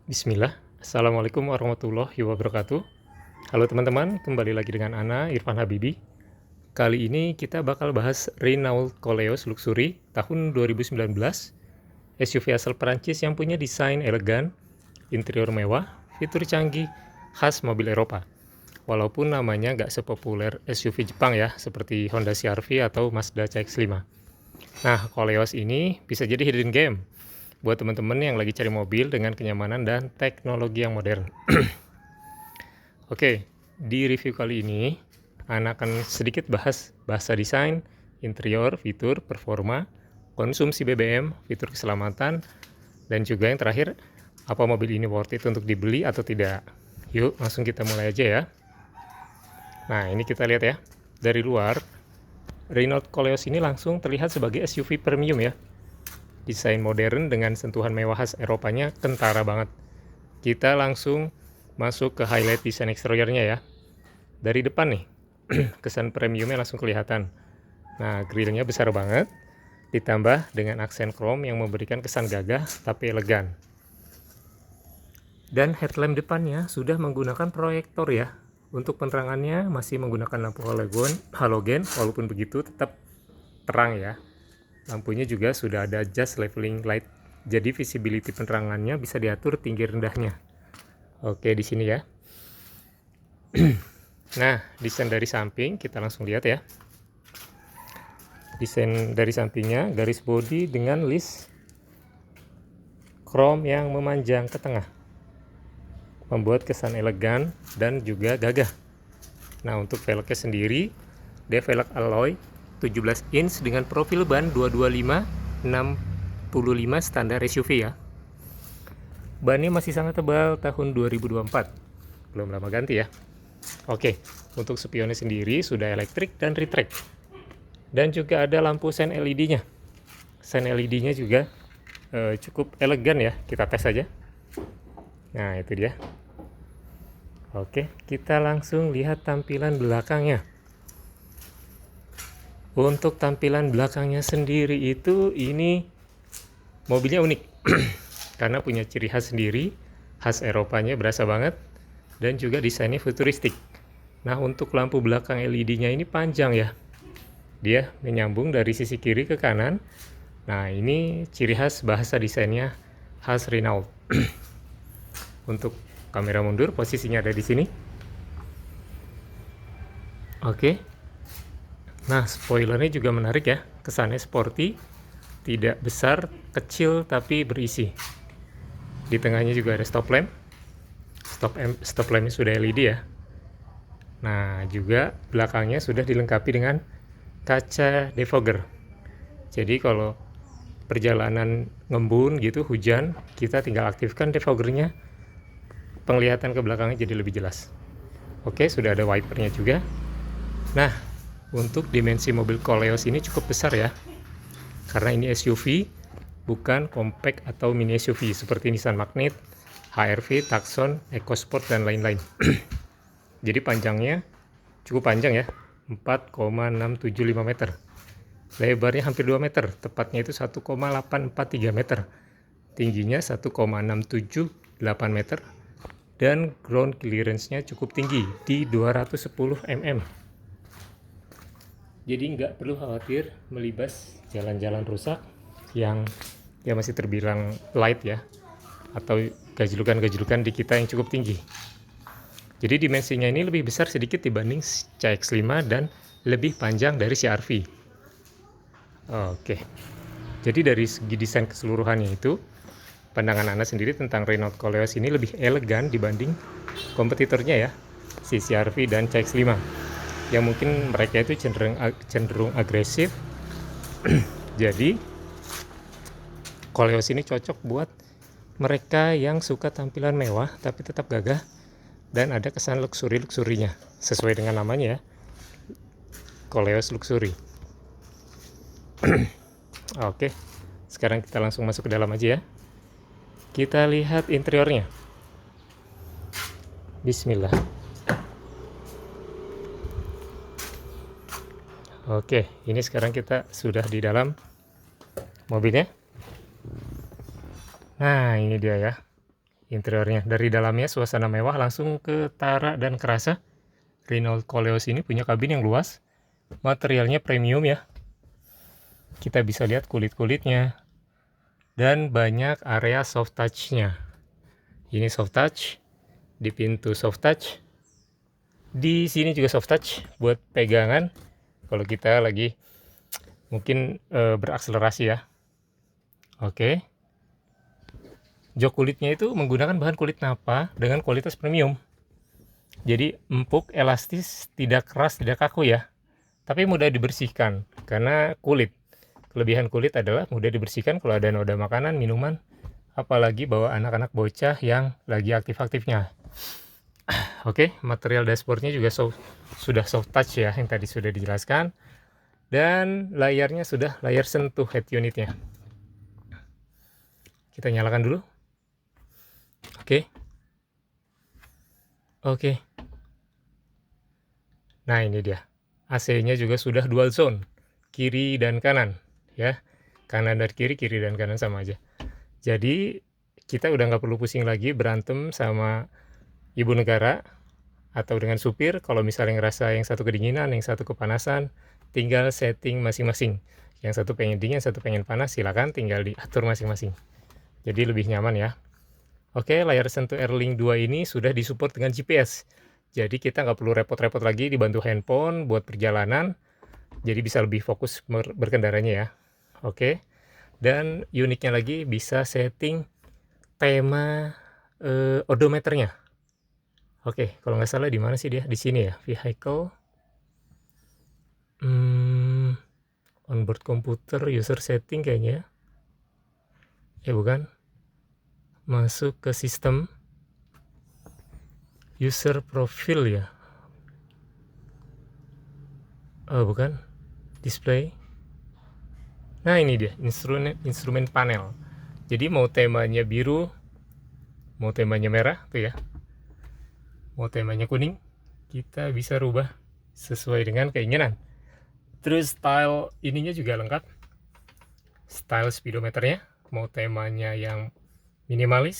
Bismillah, Assalamualaikum warahmatullahi wabarakatuh. Halo teman-teman, kembali lagi dengan Ana Irfan Habibi. Kali ini kita bakal bahas Renault Koleos Luxury tahun 2019, SUV asal Perancis yang punya desain elegan, interior mewah, fitur canggih, khas mobil Eropa. Walaupun namanya nggak sepopuler SUV Jepang ya, seperti Honda CR-V atau Mazda CX-5. Nah, Koleos ini bisa jadi hidden game buat teman-teman yang lagi cari mobil dengan kenyamanan dan teknologi yang modern. Oke, di review kali ini Ana akan sedikit bahas bahasa desain, interior, fitur, performa, konsumsi BBM, fitur keselamatan, dan juga yang terakhir, apa mobil ini worth it untuk dibeli atau tidak. Yuk, langsung kita mulai aja ya. Nah, ini kita lihat ya. Dari luar, Renault Koleos ini langsung terlihat sebagai SUV premium ya. Desain modern dengan sentuhan mewah khas Eropanya kentara banget. Kita langsung masuk ke highlight desain eksteriornya ya. Dari depan nih, kesan premiumnya langsung kelihatan. Nah, grillnya besar banget, ditambah dengan aksen chrome yang memberikan kesan gagah tapi elegan. Dan headlamp depannya sudah menggunakan proyektor ya. Untuk penerangannya masih menggunakan lampu halogen, walaupun begitu tetap terang ya. Lampunya juga sudah ada adjust leveling light, jadi visibility penerangannya bisa diatur tinggi rendahnya. Oke, di sini ya. Nah, desain dari samping kita langsung lihat ya. Desain dari sampingnya, garis bodi dengan list chrome yang memanjang ke tengah, membuat kesan elegan dan juga gagah. Nah, untuk velgnya sendiri, dia velg alloy 17 inch dengan profil ban 225/65 standar SUV ya. Bannya masih sangat tebal tahun 2024. Belum lama ganti ya. Oke, untuk spionnya sendiri sudah elektrik dan retract. Dan juga ada lampu sen LED-nya. Sen LED-nya juga cukup elegan ya. Kita tes aja. Nah, itu dia. Oke, kita langsung lihat tampilan belakangnya. Untuk tampilan belakangnya sendiri itu ini mobilnya unik karena punya ciri khas sendiri, khas Eropanya berasa banget, dan juga desainnya futuristik. Nah, untuk lampu belakang LED-nya ini panjang ya, dia menyambung dari sisi kiri ke kanan. Nah, ini ciri khas bahasa desainnya khas Renault. Untuk kamera mundur posisinya ada di sini. Oke. Nah, spoilernya juga menarik ya, kesannya sporty, tidak besar, kecil, tapi berisi. Di tengahnya juga ada stop lamp. Stop lampnya sudah LED ya. Nah, juga belakangnya sudah dilengkapi dengan kaca defogger. Jadi kalau perjalanan ngembun gitu, hujan, kita tinggal aktifkan defoggernya, penglihatan ke belakangnya jadi lebih jelas. Oke, sudah ada wipernya juga. Nah, untuk dimensi mobil Koleos ini cukup besar ya, karena ini SUV, bukan compact atau mini SUV seperti Nissan Magnet, HR-V, Tucson, EcoSport, dan lain-lain. Jadi panjangnya cukup panjang ya, 4,675 meter. Lebarnya hampir 2 meter, tepatnya itu 1,843 meter. Tingginya 1,678 meter. Dan ground clearance-nya cukup tinggi di 210 mm. Jadi nggak perlu khawatir melibas jalan-jalan rusak yang ya masih terbilang light ya, atau gajlukan-gajlukan di kita yang cukup tinggi. Jadi dimensinya ini lebih besar sedikit dibanding CX-5 dan lebih panjang dari CR-V. Oke, jadi dari segi desain keseluruhannya itu, pandangan Anda sendiri tentang Renault Koleos ini lebih elegan dibanding kompetitornya ya, si CR-V dan CX-5. Yang mungkin mereka itu cenderung agresif. Jadi Koleos ini cocok buat mereka yang suka tampilan mewah tapi tetap gagah dan ada kesan luxury-luxurinya sesuai dengan namanya ya, Koleos Luxury. Oke, sekarang kita langsung masuk ke dalam aja ya. Kita lihat interiornya. Bismillah. Oke, ini sekarang kita sudah di dalam mobilnya. Nah, ini dia ya. interiornya. Dari dalamnya suasana mewah langsung ketara dan kerasa. Renault Koleos ini punya kabin yang luas, materialnya premium ya. Kita bisa lihat kulit-kulitnya dan banyak area soft touch-nya. Ini soft touch, di pintu soft touch, di sini juga soft touch buat pegangan kalau kita lagi mungkin berakselerasi ya. Oke. Jok kulitnya itu menggunakan bahan kulit nappa dengan kualitas premium. Jadi empuk, elastis, tidak keras, tidak kaku ya. Tapi mudah dibersihkan karena kulit. Kelebihan kulit adalah mudah dibersihkan kalau ada noda makanan, minuman, apalagi bawa anak-anak bocah yang lagi aktif-aktifnya. Oke, material dashboardnya juga sudah soft touch ya, yang tadi sudah dijelaskan. Dan layarnya sudah layar sentuh head unitnya. Kita nyalakan dulu. Oke. Nah, ini dia. AC-nya juga sudah dual zone, kiri dan kanan ya. Kanan dan kiri, kiri dan kanan sama aja. Jadi kita udah nggak perlu pusing lagi berantem sama ibu negara atau dengan supir. Kalau misalnya ngerasa yang satu kedinginan, yang satu kepanasan, tinggal setting masing-masing. Yang satu pengen dingin, satu pengen panas, silakan tinggal diatur masing-masing. Jadi lebih nyaman ya. Oke, layar sentuh Airlink 2 ini sudah disupport dengan GPS. Jadi kita nggak perlu repot-repot lagi dibantu handphone buat perjalanan. Jadi bisa lebih fokus berkendaranya ya. Oke. Dan uniknya lagi bisa setting tema odometernya. Oke, kalau nggak salah di mana sih dia? Di sini ya, vehicle. Onboard computer, user setting kayaknya. Ya bukan. Masuk ke sistem user profile ya. Oh bukan, display. Nah ini dia instrumen panel. Jadi mau temanya biru, mau temanya merah tuh ya, mau temanya kuning, kita bisa rubah sesuai dengan keinginan. Terus style ininya juga lengkap, style speedometernya, mau temanya yang minimalis,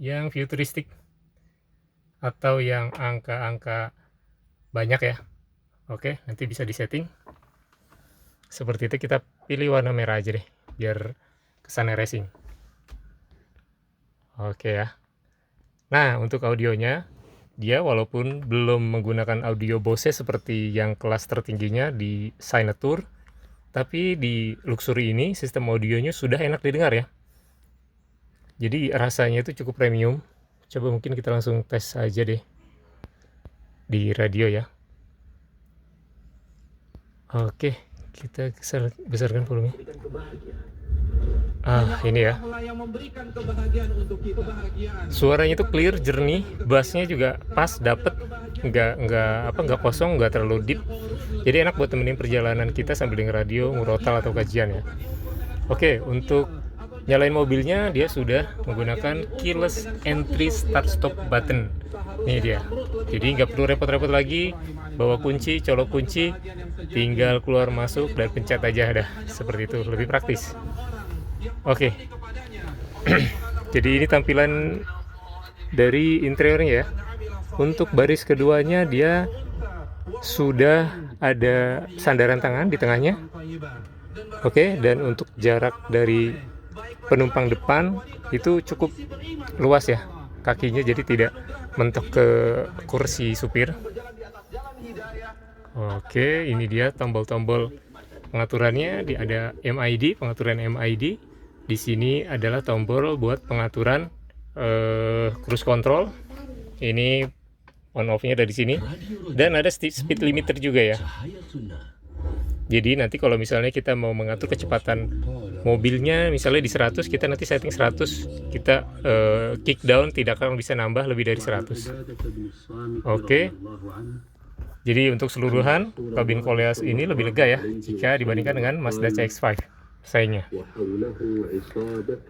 yang futuristik, atau yang angka-angka banyak ya. Oke, nanti bisa disetting seperti itu. Kita pilih warna merah aja deh biar kesannya racing. Oke ya. Nah, untuk audionya dia walaupun belum menggunakan audio Bose seperti yang kelas tertingginya di Signature, tapi di Luxury ini sistem audionya sudah enak didengar ya. Jadi rasanya itu cukup premium. Coba mungkin kita langsung tes aja deh di radio ya. Oke, kita besarkan volumenya. Ini ya. Suaranya itu clear, jernih, bassnya juga pas, dapet, nggak kosong, nggak terlalu deep. Jadi enak buat temenin perjalanan kita sambil denger radio, murotal atau kajian ya. Oke, untuk nyalain mobilnya dia sudah menggunakan keyless entry start stop button. Ini dia. Jadi nggak perlu repot-repot lagi bawa kunci, colok kunci, tinggal keluar masuk dan pencet aja dah. Seperti itu, lebih praktis. Oke. Jadi ini tampilan dari interiornya ya. Untuk baris keduanya dia sudah ada sandaran tangan di tengahnya. Oke, dan untuk jarak dari penumpang depan itu cukup luas ya kakinya, jadi tidak mentok ke kursi supir. Oke, ini dia tombol-tombol pengaturannya. Ada MID, pengaturan MID. Di sini adalah tombol buat pengaturan cruise control. Ini on off-nya dari sini. Dan ada speed limiter juga ya. Jadi nanti kalau misalnya kita mau mengatur kecepatan mobilnya, misalnya di 100, kita nanti setting 100, kita kick down, tidak akan bisa nambah lebih dari 100. Oke. Jadi untuk keseluruhan, kabin Koleos ini lebih lega ya jika dibandingkan dengan Mazda CX-5 saingnya.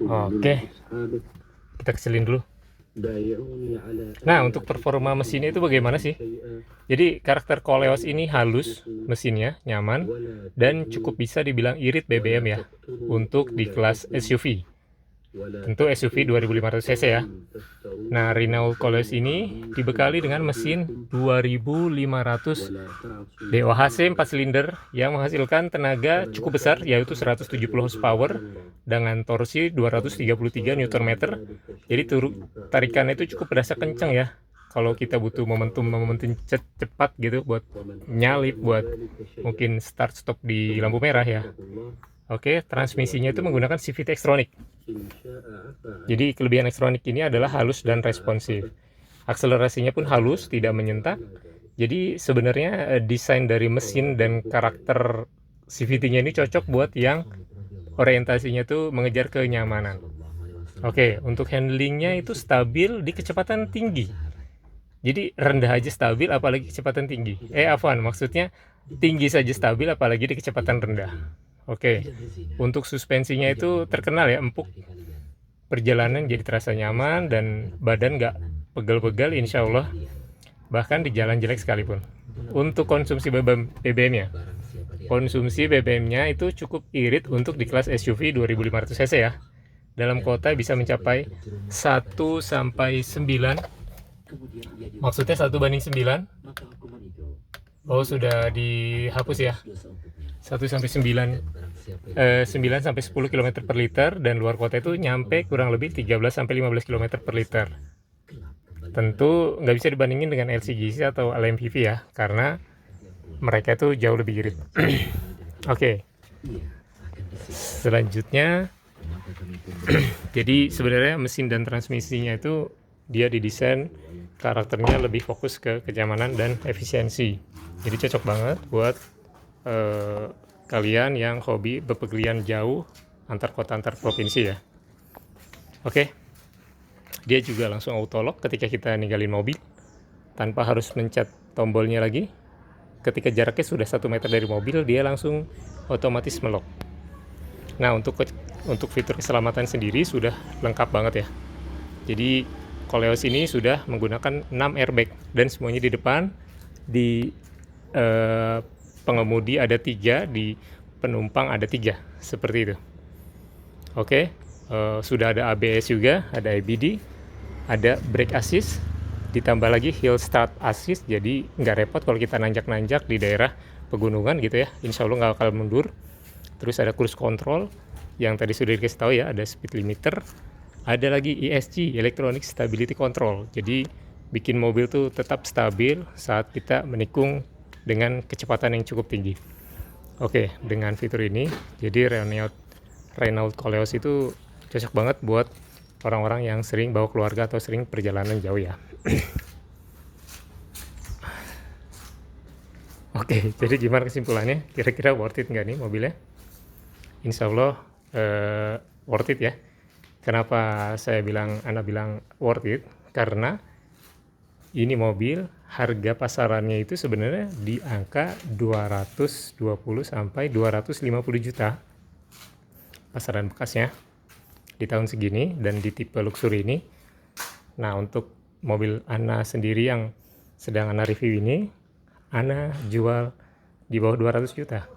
Oke. Kita kecilin dulu. Nah, untuk performa mesinnya itu bagaimana sih? Jadi karakter Koleos ini halus, mesinnya nyaman, dan cukup bisa dibilang irit BBM ya, untuk di kelas SUV. Tentu SUV 2500 cc ya. Nah, Renault Koleos ini dibekali dengan mesin 2500 DOHC 4 silinder yang menghasilkan tenaga cukup besar, yaitu 170 horsepower dengan torsi 233 Nm. Jadi tarikannya itu cukup berasa kencang ya. Kalau kita butuh momentum cepat gitu buat nyalip, buat mungkin start stop di lampu merah ya. Oke, transmisinya itu menggunakan CVT Xtronic. Jadi kelebihan Xtronic ini adalah halus dan responsif. Akselerasinya pun halus, tidak menyentak. Jadi sebenarnya desain dari mesin dan karakter CVT-nya ini cocok buat yang orientasinya tuh mengejar kenyamanan. Oke, untuk handlingnya itu stabil di kecepatan tinggi. Jadi rendah aja stabil, apalagi kecepatan tinggi. Maksudnya tinggi saja stabil, apalagi di kecepatan rendah. Oke, untuk suspensinya itu terkenal ya, empuk. Perjalanan jadi terasa nyaman dan badan nggak pegel-pegel insya Allah, bahkan di jalan jelek sekalipun. Untuk konsumsi BBM-nya, konsumsi BBM-nya itu cukup irit untuk di kelas SUV 2500 cc ya. Dalam kota bisa mencapai 1 sampai 9. Maksudnya 1:9. Oh, sudah dihapus ya. 1 sampai 9 sampai 10 km per liter, dan luar kota itu nyampe kurang lebih 13 sampai 15 km per liter. Tentu nggak bisa dibandingin dengan LCGC atau LMPV ya, karena mereka itu jauh lebih irit. Oke. Selanjutnya jadi sebenarnya mesin dan transmisinya itu dia didesain karakternya lebih fokus ke kenyamanan dan efisiensi. Jadi cocok banget buat kalian yang hobi bepergian jauh antar kota, antar provinsi ya. Oke. Dia juga langsung auto lock ketika kita ninggalin mobil tanpa harus mencet tombolnya lagi. Ketika jaraknya sudah 1 meter dari mobil, dia langsung otomatis melock. Nah, untuk fitur keselamatan sendiri sudah lengkap banget ya. Jadi Koleos ini sudah menggunakan 6 airbag, dan semuanya di depan. Di pengemudi ada 3, di penumpang ada 3, seperti itu. Oke, sudah ada ABS juga, ada EBD, ada brake assist, ditambah lagi hill start assist, jadi nggak repot kalau kita nanjak-nanjak di daerah pegunungan gitu ya, insya Allah nggak bakal mundur. Terus ada cruise control yang tadi sudah dikasih tahu ya, ada speed limiter, ada lagi ESC, electronic stability control, jadi bikin mobil tuh tetap stabil saat kita menikung dengan kecepatan yang cukup tinggi. Oke, dengan fitur ini jadi Renault Koleos itu cocok banget buat orang-orang yang sering bawa keluarga atau sering perjalanan jauh ya. Oke, jadi gimana kesimpulannya? Kira-kira worth it nggak nih mobilnya? Insya Allah worth it ya. Kenapa Anda bilang worth it? Karena ini mobil harga pasarannya itu sebenarnya di angka 220 sampai 250 juta pasaran bekasnya di tahun segini dan di tipe luxury ini. Nah, untuk mobil Ana sendiri yang sedang Ana review ini, Ana jual di bawah 200 juta,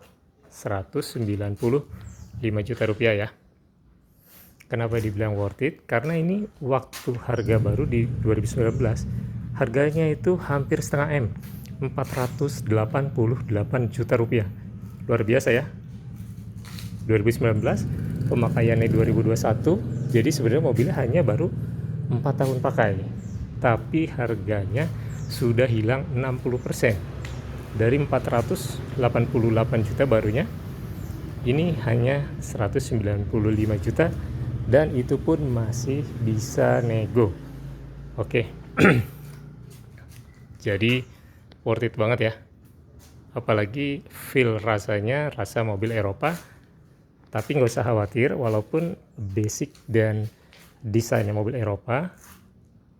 195 juta rupiah ya. Kenapa dibilang worth it? Karena ini waktu harga baru di 2019 harganya itu hampir setengah M, 488 juta rupiah. Luar biasa ya. 2019, pemakaiannya 2021, jadi sebenarnya mobilnya hanya baru 4 tahun pakai, tapi harganya sudah hilang 60%. Dari 488 juta barunya, ini hanya 195 juta, dan itu pun masih bisa nego. Oke. Jadi worth it banget ya. Apalagi feel rasanya rasa mobil Eropa. Tapi nggak usah khawatir, walaupun basic dan desainnya mobil Eropa,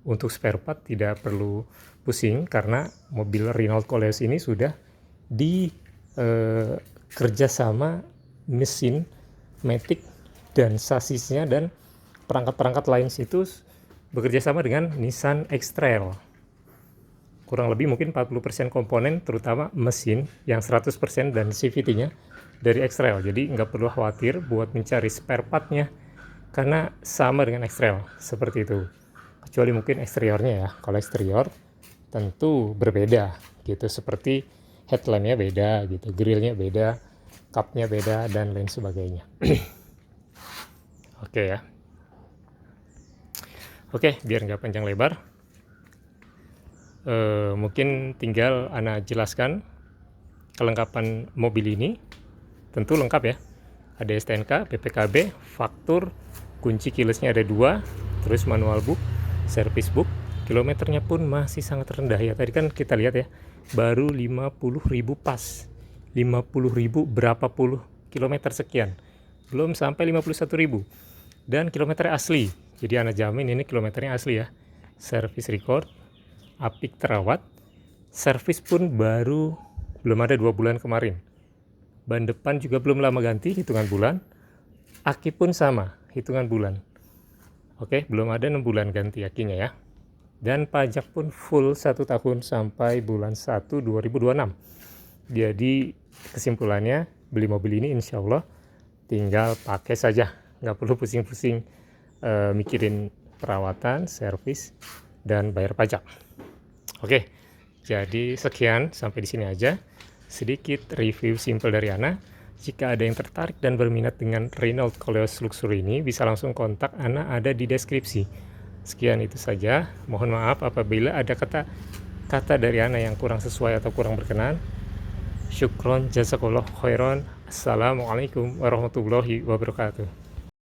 untuk spare part tidak perlu pusing karena mobil Renault Koleos ini sudah di kerjasama mesin, matic, dan sasisnya dan perangkat-perangkat lain situ bekerja sama dengan Nissan X-Trail. Kurang lebih mungkin 40% komponen, terutama mesin yang 100% dan CVT-nya dari X-Trail. Jadi nggak perlu khawatir buat mencari spare part-nya karena sama dengan ekstrail seperti itu, kecuali mungkin eksteriornya ya. Kalau eksterior tentu berbeda gitu, seperti headlampnya beda gitu, grillnya beda, cupnya beda, dan lain sebagainya. Oke ya. Oke, biar nggak panjang lebar, mungkin tinggal Ana jelaskan kelengkapan mobil ini. Tentu lengkap ya, ada STNK, BPKB, faktur, kunci keylessnya ada 2, terus manual book, service book. Kilometernya pun masih sangat rendah ya. Tadi kan kita lihat ya, baru 50.000 pas, 50.000 berapa puluh kilometer sekian, belum sampai 51.000, dan kilometernya asli. Jadi Ana jamin ini kilometernya asli ya. Service record, apik terawat, servis pun baru belum ada 2 bulan kemarin. Ban depan juga belum lama ganti, hitungan bulan. Aki pun sama, hitungan bulan. Oke, belum ada 6 bulan ganti akinya ya. Dan pajak pun full 1 tahun sampai bulan 1 2026. Jadi kesimpulannya, beli mobil ini insya Allah tinggal pakai saja, nggak perlu pusing-pusing mikirin perawatan, servis, dan bayar pajak. Oke, jadi sekian, sampai di sini aja. Sedikit review simple dari Ana. Jika ada yang tertarik dan berminat dengan Renault Koleos Luxury ini, bisa langsung kontak Ana, ada di deskripsi. Sekian itu saja. Mohon maaf apabila ada kata dari Ana yang kurang sesuai atau kurang berkenan. Syukron, jazakallah khairan. Assalamualaikum warahmatullahi wabarakatuh.